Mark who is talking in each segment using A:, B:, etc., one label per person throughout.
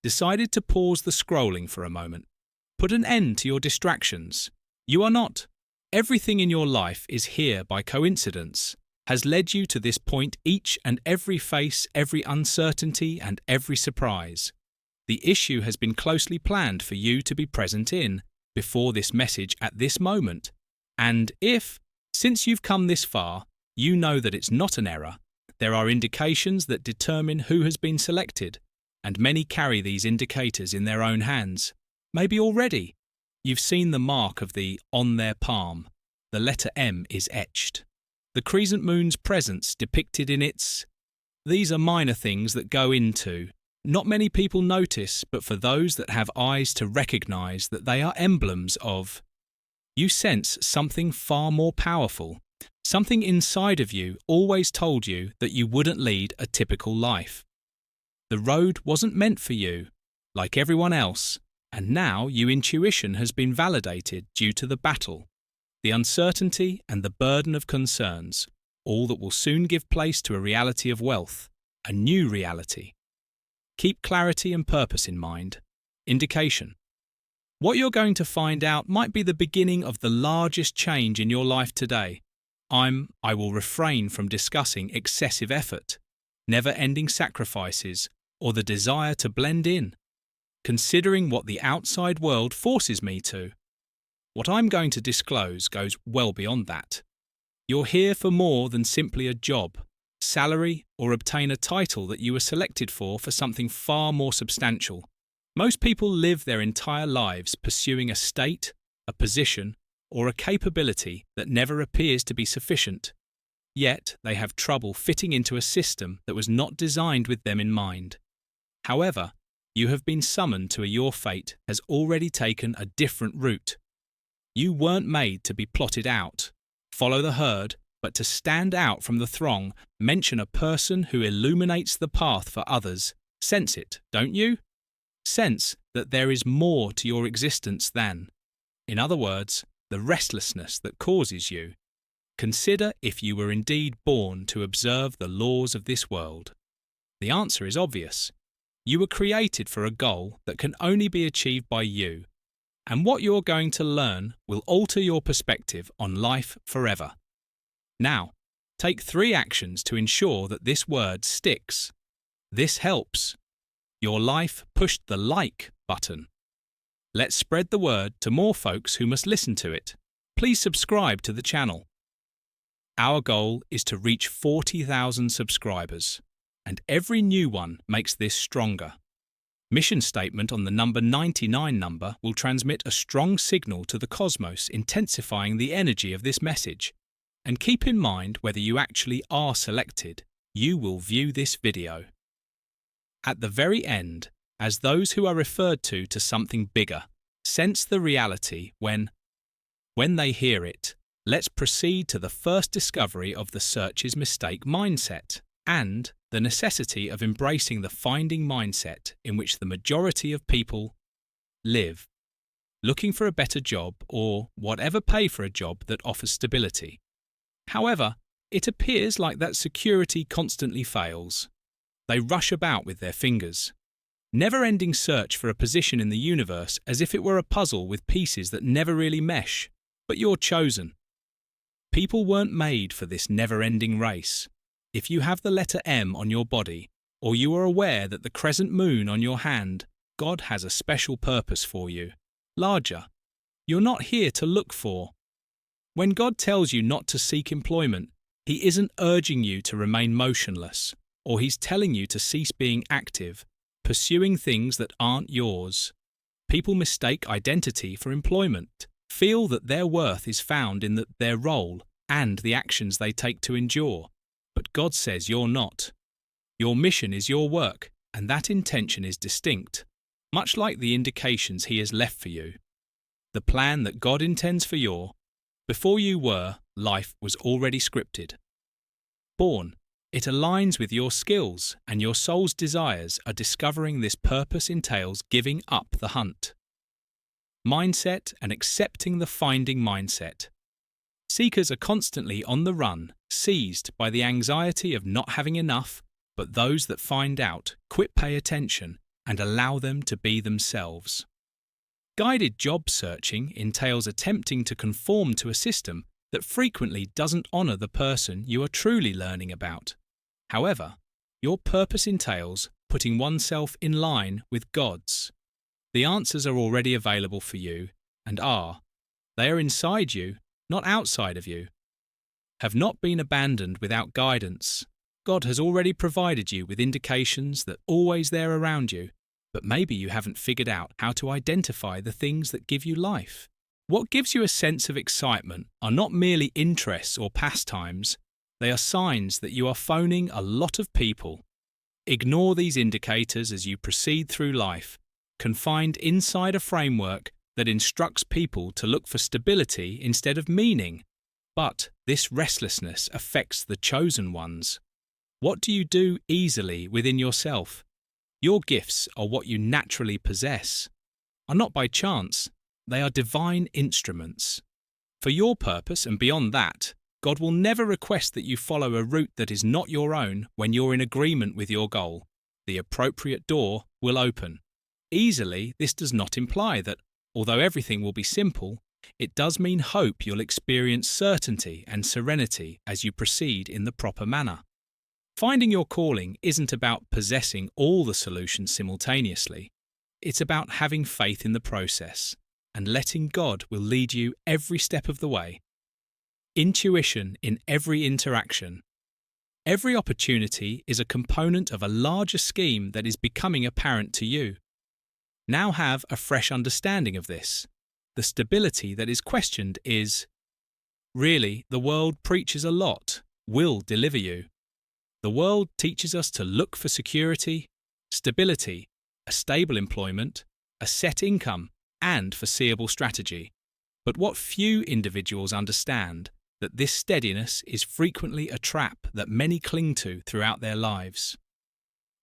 A: decided to pause the scrolling for a moment. Put an end to your distractions. You are not. Everything in your life is here by coincidence, has led you to this point, each and every face, every uncertainty, and every surprise. The issue has been closely planned for you to be present in, before this message at this moment. And if, since you've come this far, you know that it's not an error, there are indications that determine who has been selected, and many carry these indicators in their own hands. Maybe already you've seen the mark of the on their palm. The letter M is etched. The crescent moon's presence depicted in its. These are minor things that go into. Not many people notice, but for those that have eyes to recognize that they are emblems of. You sense something far more powerful. Something inside of you always told you that you wouldn't lead a typical life. The road wasn't meant for you, like everyone else, and now your intuition has been validated due to the battle, the uncertainty and the burden of concerns, all that will soon give place to a reality of wealth, a new reality. Keep clarity and purpose in mind. Indication. What you're going to find out might be the beginning of the largest change in your life today. I will refrain from discussing excessive effort, never-ending sacrifices, or the desire to blend in, considering what the outside world forces me to. What I'm going to disclose goes well beyond that. You're here for more than simply a job, salary, or obtain a title that you were selected for something far more substantial. Most people live their entire lives pursuing a state, a position, or a capability that never appears to be sufficient. Yet they have trouble fitting into a system that was not designed with them in mind. However, you have been summoned to your fate has already taken a different route. You weren't made to be plotted out, follow the herd, but to stand out from the throng, mention a person who illuminates the path for others. Sense it, don't you? Sense that there is more to your existence than, in other words, the restlessness that causes you. Consider if you were indeed born to observe the laws of this world. The answer is obvious. You were created for a goal that can only be achieved by you, and what you're going to learn will alter your perspective on life forever. Now, take 3 actions to ensure that this word sticks. This helps. Your life pushed the like button. Let's spread the word to more folks who must listen to it. Please subscribe to the channel. Our goal is to reach 40,000 subscribers, and every new one makes this stronger. Mission statement on the number 99 number will transmit a strong signal to the cosmos, intensifying the energy of this message. And keep in mind, whether you actually are selected, you will view this video. At the very end, as those who are referred to something bigger, sense the reality when they hear it. Let's proceed to the first discovery of the search's mistake mindset and the necessity of embracing the finding mindset in which the majority of people live, looking for a better job or whatever pay for a job that offers stability. However, it appears like that security constantly fails. They rush about with their fingers. Never-ending search for a position in the universe as if it were a puzzle with pieces that never really mesh, but you're chosen. People weren't made for this never-ending race. If you have the letter M on your body, or you are aware that the crescent moon on your hand, God has a special purpose for you. Larger. You're not here to look for. When God tells you not to seek employment, He isn't urging you to remain motionless, or He's telling you to cease being active, pursuing things that aren't yours. People mistake identity for employment, feel that their worth is found in their role and the actions they take to endure. But God says you're not. Your mission is your work, and that intention is distinct, much like the indications He has left for you. The plan that God intends for before you were, life was already scripted. Born, it aligns with your skills, and your soul's desires are discovering this purpose entails giving up the hunt. Mindset and accepting the finding mindset. Seekers are constantly on the run, seized by the anxiety of not having enough, but those that find out, quit pay attention, and allow them to be themselves. Guided job searching entails attempting to conform to a system that frequently doesn't honour the person you are truly learning about. However, your purpose entails putting oneself in line with God's. The answers are already available for you and they are inside you, not outside of you. Have not been abandoned without guidance. God has already provided you with indications that always there around you, but maybe you haven't figured out how to identify the things that give you life. What gives you a sense of excitement are not merely interests or pastimes, they are signs that you are phoning a lot of people. Ignore these indicators as you proceed through life, confined inside a framework that instructs people to look for stability instead of meaning. But this restlessness affects the chosen ones. What do you do easily within yourself? Your gifts are what you naturally possess, are not by chance, they are divine instruments. For your purpose and beyond that, God will never request that you follow a route that is not your own when you're in agreement with your goal. The appropriate door will open. Easily, this does not imply that, although everything will be simple, it does mean hope you'll experience certainty and serenity as you proceed in the proper manner. Finding your calling isn't about possessing all the solutions simultaneously. It's about having faith in the process and letting God will lead you every step of the way. Intuition in every interaction. Every opportunity is a component of a larger scheme that is becoming apparent to you. Now have a fresh understanding of this. The stability that is questioned is, really, the world preaches a lot, will deliver you. The world teaches us to look for security, stability, a stable employment, a set income, and foreseeable strategy. But what few individuals understand that this steadiness is frequently a trap that many cling to throughout their lives.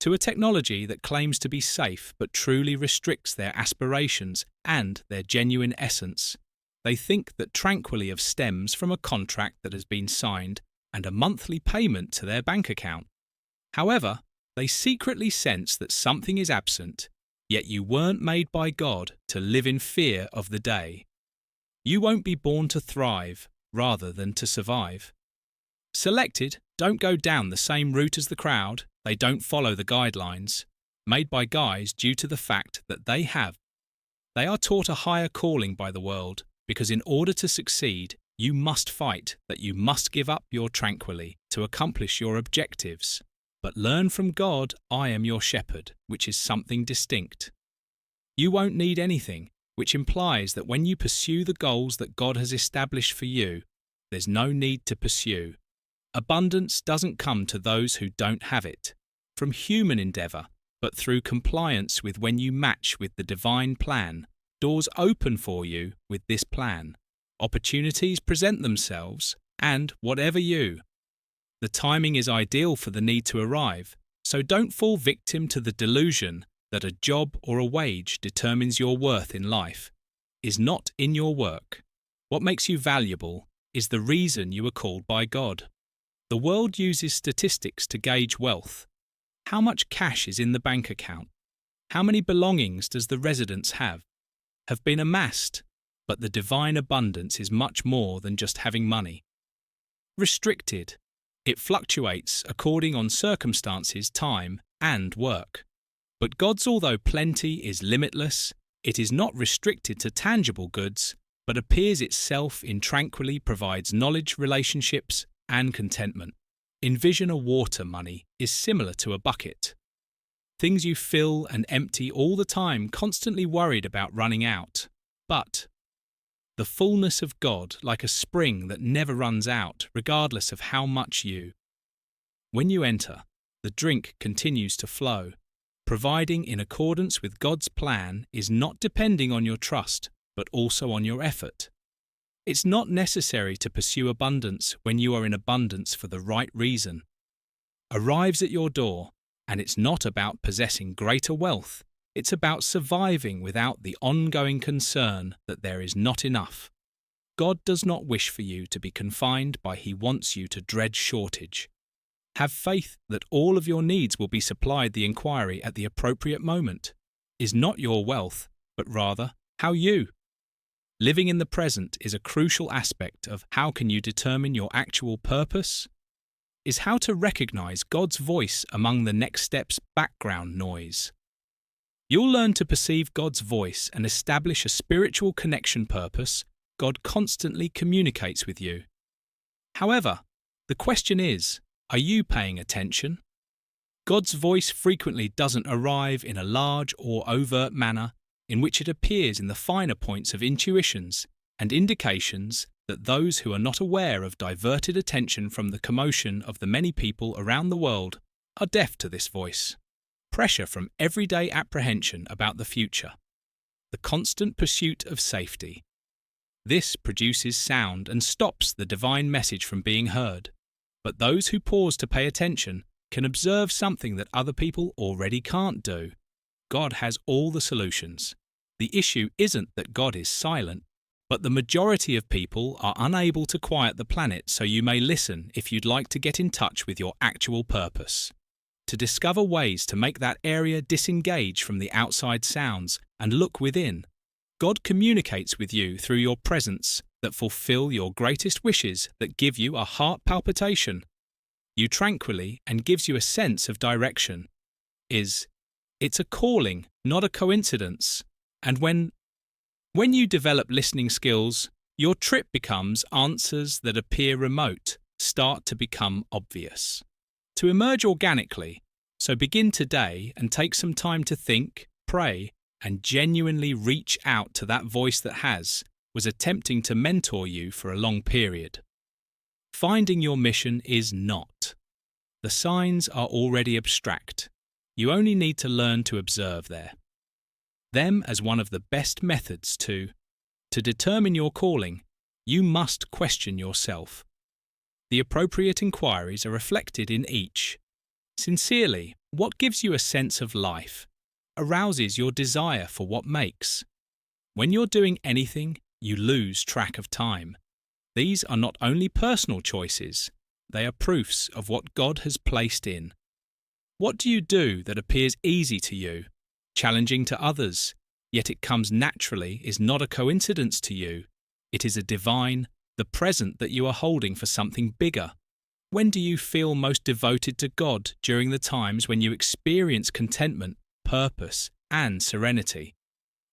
A: To a technology that claims to be safe but truly restricts their aspirations and their genuine essence, they think that tranquility stems from a contract that has been signed and a monthly payment to their bank account. However, they secretly sense that something is absent, yet you weren't made by God to live in fear of the day. You won't be born to thrive rather than to survive. Selected don't go down the same route as the crowd, they don't follow the guidelines, made by guys due to the fact that they are taught a higher calling by the world, because in order to succeed, you must fight, that you must give up your tranquility to accomplish your objectives. But learn from God, I am your shepherd, which is something distinct. You won't need anything, which implies that when you pursue the goals that God has established for you, there's no need to pursue. Abundance doesn't come to those who don't have it, from human endeavour, but through compliance with when you match with the divine plan. Doors open for you with this plan. Opportunities present themselves, and whatever you. The timing is ideal for the need to arrive, so don't fall victim to the delusion that a job or a wage determines your worth in life. Is not in your work. What makes you valuable is the reason you were called by God. The world uses statistics to gauge wealth. How much cash is in the bank account? How many belongings does the residence have been amassed? But the divine abundance is much more than just having money. Restricted. It fluctuates according on circumstances, time, and work. But God's, although plenty is limitless, it is not restricted to tangible goods, but appears itself in tranquility, provides knowledge, relationships, and contentment. Envision a water money is similar to a bucket. Things you fill and empty all the time, constantly worried about running out. But the fullness of God, like a spring that never runs out, regardless of how much you. When you enter, the drink continues to flow. Providing in accordance with God's plan is not depending on your trust, but also on your effort. It's not necessary to pursue abundance when you are in abundance for the right reason. Arrives at your door, and it's not about possessing greater wealth. It's about surviving without the ongoing concern that there is not enough. God does not wish for you to be confined by He wants you to dread shortage. Have faith that all of your needs will be supplied the inquiry at the appropriate moment. Is not your wealth, but rather how you. Living in the present is a crucial aspect of how can you determine your actual purpose? Is how to recognize God's voice among the next step's background noise. You'll learn to perceive God's voice and establish a spiritual connection purpose. God constantly communicates with you. However, the question is, are you paying attention? God's voice frequently doesn't arrive in a large or overt manner in which it appears in the finer points of intuitions and indications that those who are not aware of diverted attention from the commotion of the many people around the world are deaf to this voice. Pressure from everyday apprehension about the future. The constant pursuit of safety. This produces sound and stops the divine message from being heard. But those who pause to pay attention can observe something that other people already can't do. God has all the solutions. The issue isn't that God is silent, but the majority of people are unable to quiet the planet, so you may listen if you'd like to get in touch with your actual purpose. To discover ways to make that area disengage from the outside sounds and look within. God communicates with you through your presence that fulfill your greatest wishes, that give you a heart palpitation. You tranquilly and gives you a sense of direction. It's a calling, not a coincidence. And when you develop listening skills, your trip becomes answers that appear remote, start to become obvious. To emerge organically, so begin today and take some time to think, pray, and genuinely reach out to that voice that was attempting to mentor you for a long period. Finding your mission is not. The signs are already abstract. You only need to learn to observe them as one of the best methods to determine your calling. You must question yourself. The appropriate inquiries are reflected in each. Sincerely, what gives you a sense of life? Arouses your desire for what makes. When you're doing anything, you lose track of time. These are not only personal choices, they are proofs of what God has placed in. What do you do that appears easy to you, challenging to others, yet it comes naturally, is not a coincidence to you? It is a divine, the present that you are holding for something bigger. When do you feel most devoted to God? During the times when you experience contentment, purpose, and serenity.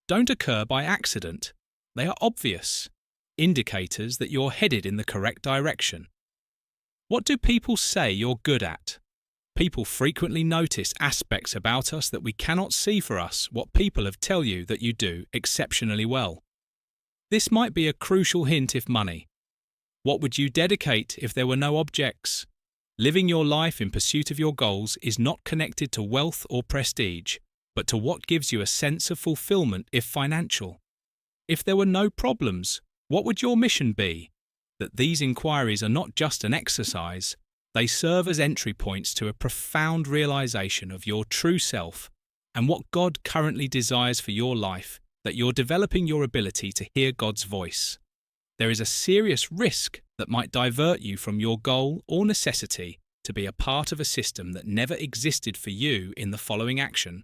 A: Don't occur by accident. They are obvious, indicators that you're headed in the correct direction. What do people say you're good at? People frequently notice aspects about us that we cannot see for us. What people have tell you that you do exceptionally well. This might be a crucial hint if money. What would you dedicate if there were no objects? Living your life in pursuit of your goals is not connected to wealth or prestige, but to what gives you a sense of fulfillment if financial. If there were no problems, what would your mission be? That these inquiries are not just an exercise, they serve as entry points to a profound realization of your true self and what God currently desires for your life, that you're developing your ability to hear God's voice. There is a serious risk that might divert you from your goal or necessity to be a part of a system that never existed for you in the following action.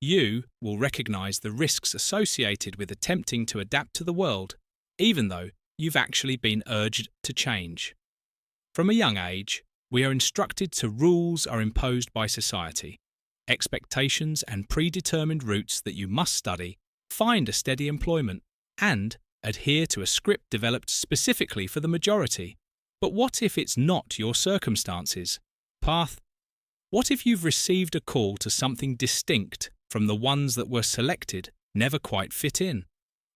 A: You will recognize the risks associated with attempting to adapt to the world, even though you've actually been urged to change. From a young age, we are instructed to rules are imposed by society, expectations and predetermined routes that you must study, find a steady employment, and adhere to a script developed specifically for the majority. But what if it's not your circumstances? Path. What if you've received a call to something distinct from the ones that were selected, never quite fit in?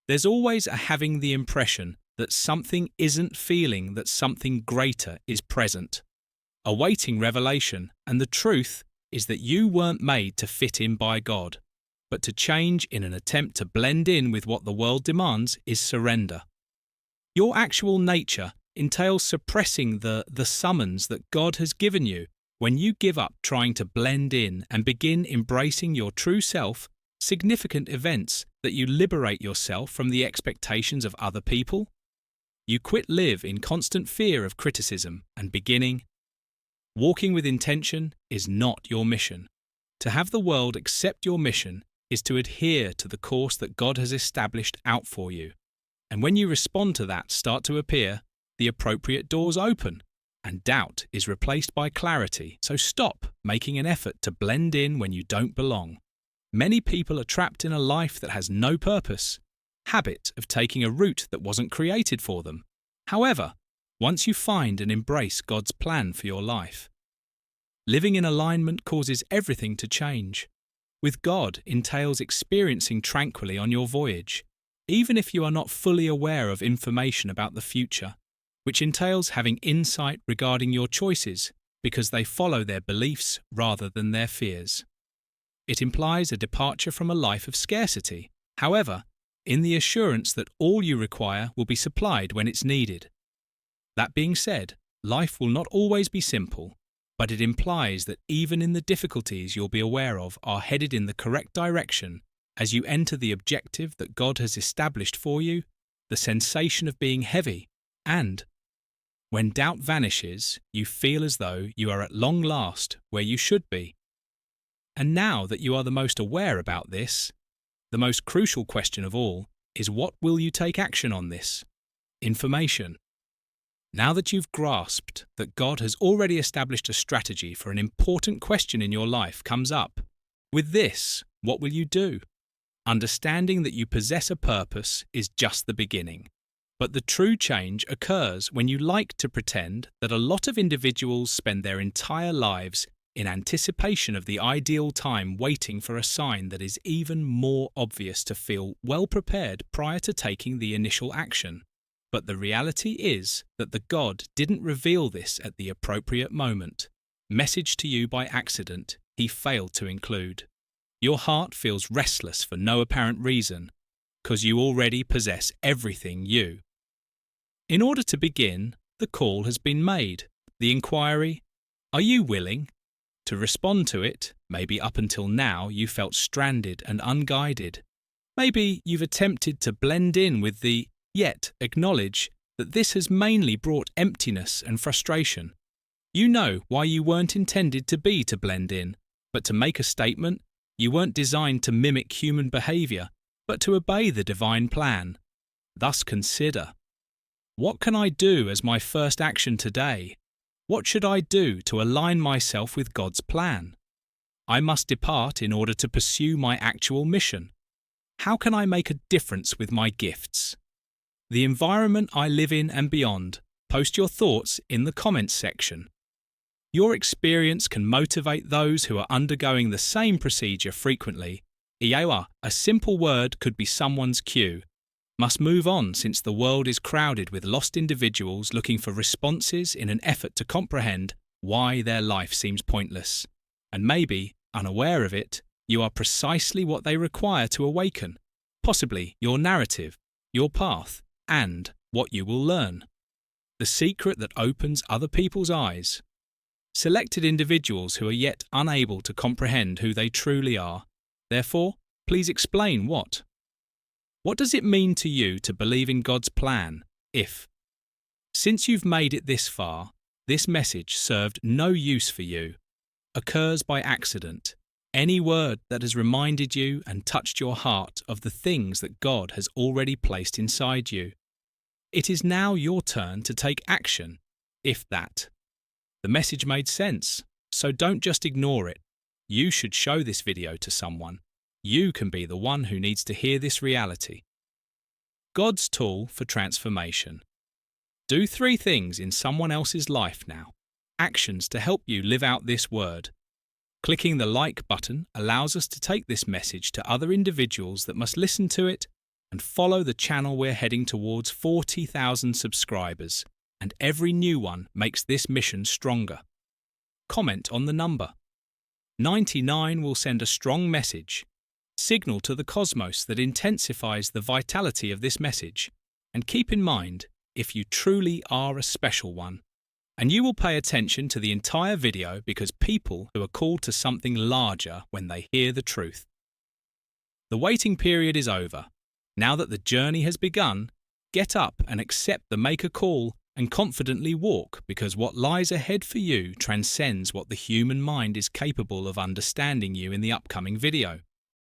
A: There's always a having the impression that something isn't feeling that something greater is present, awaiting revelation, and the truth is that you weren't made to fit in by God, but to change in an attempt to blend in with what the world demands is surrender. Your actual nature entails suppressing the summons that God has given you. When you give up trying to blend in and begin embracing your true self, significant events that you liberate yourself from the expectations of other people. You live in constant fear of criticism and beginning Walking with intention is not your mission. To have the world accept your mission is to adhere to the course that God has established out for you. And when you respond to that start to appear, the appropriate doors open, and doubt is replaced by clarity. So stop making an effort to blend in when you don't belong. Many people are trapped in a life that has no purpose, habit of taking a route that wasn't created for them. However, once you find and embrace God's plan for your life, living in alignment causes everything to change. With God entails experiencing tranquilly on your voyage, even if you are not fully aware of information about the future, which entails having insight regarding your choices because they follow their beliefs rather than their fears. It implies a departure from a life of scarcity, however, in the assurance that all you require will be supplied when it's needed. That being said, life will not always be simple, but it implies that even in the difficulties you'll be aware of are headed in the correct direction as you enter the objective that God has established for you, the sensation of being heavy, and when doubt vanishes, you feel as though you are at long last where you should be. And now that you are the most aware about this, the most crucial question of all is, what will you take action on this information? Now that you've grasped that God has already established a strategy for an important question in your life comes up. With this, what will you do? Understanding that you possess a purpose is just the beginning. But the true change occurs when you like to pretend that a lot of individuals spend their entire lives in anticipation of the ideal time waiting for a sign that is even more obvious to feel well prepared prior to taking the initial action. But the reality is that the God didn't reveal this at the appropriate moment. Message to you by accident, He failed to include. Your heart feels restless for no apparent reason, because you already possess everything you. In order to begin, the call has been made. The inquiry, are you willing? To respond to it, maybe up until now you felt stranded and unguided. Maybe you've attempted to blend in with the yet acknowledge that this has mainly brought emptiness and frustration. You know why you weren't intended to blend in, but to make a statement. You weren't designed to mimic human behavior, but to obey the divine plan. Thus consider, what can I do as my first action today? What should I do to align myself with God's plan? I must depart in order to pursue my actual mission. How can I make a difference with my gifts? The environment I live in and beyond. Post your thoughts in the comments section. Your experience can motivate those who are undergoing the same procedure frequently. Iewa, a simple word could be someone's cue. Must move on since the world is crowded with lost individuals looking for responses in an effort to comprehend why their life seems pointless. And maybe, unaware of it, you are precisely what they require to awaken, possibly your narrative, your path, and what you will learn. The secret that opens other people's eyes. Selected individuals who are yet unable to comprehend who they truly are. Therefore, please explain what. What does it mean to you to believe in God's plan if, since you've made it this far, this message served no use for you, occurs by accident, any word that has reminded you and touched your heart of the things that God has already placed inside you? It is now your turn to take action, if that. The message made sense, so don't just ignore it. You should show this video to someone. You can be the one who needs to hear this reality. God's tool for transformation. Do 3 things in someone else's life now. Actions to help you live out this word. Clicking the like button allows us to take this message to other individuals that must listen to it and follow the channel. We're heading towards 40,000 subscribers, and every new one makes this mission stronger. Comment on the number. 99 will send a strong message. Signal to the cosmos that intensifies the vitality of this message. And keep in mind, if you truly are a special one, and you will pay attention to the entire video because people who are called to something larger when they hear the truth. The waiting period is over. Now that the journey has begun, get up and accept the maker call and confidently walk, because what lies ahead for you transcends what the human mind is capable of understanding you in the upcoming video.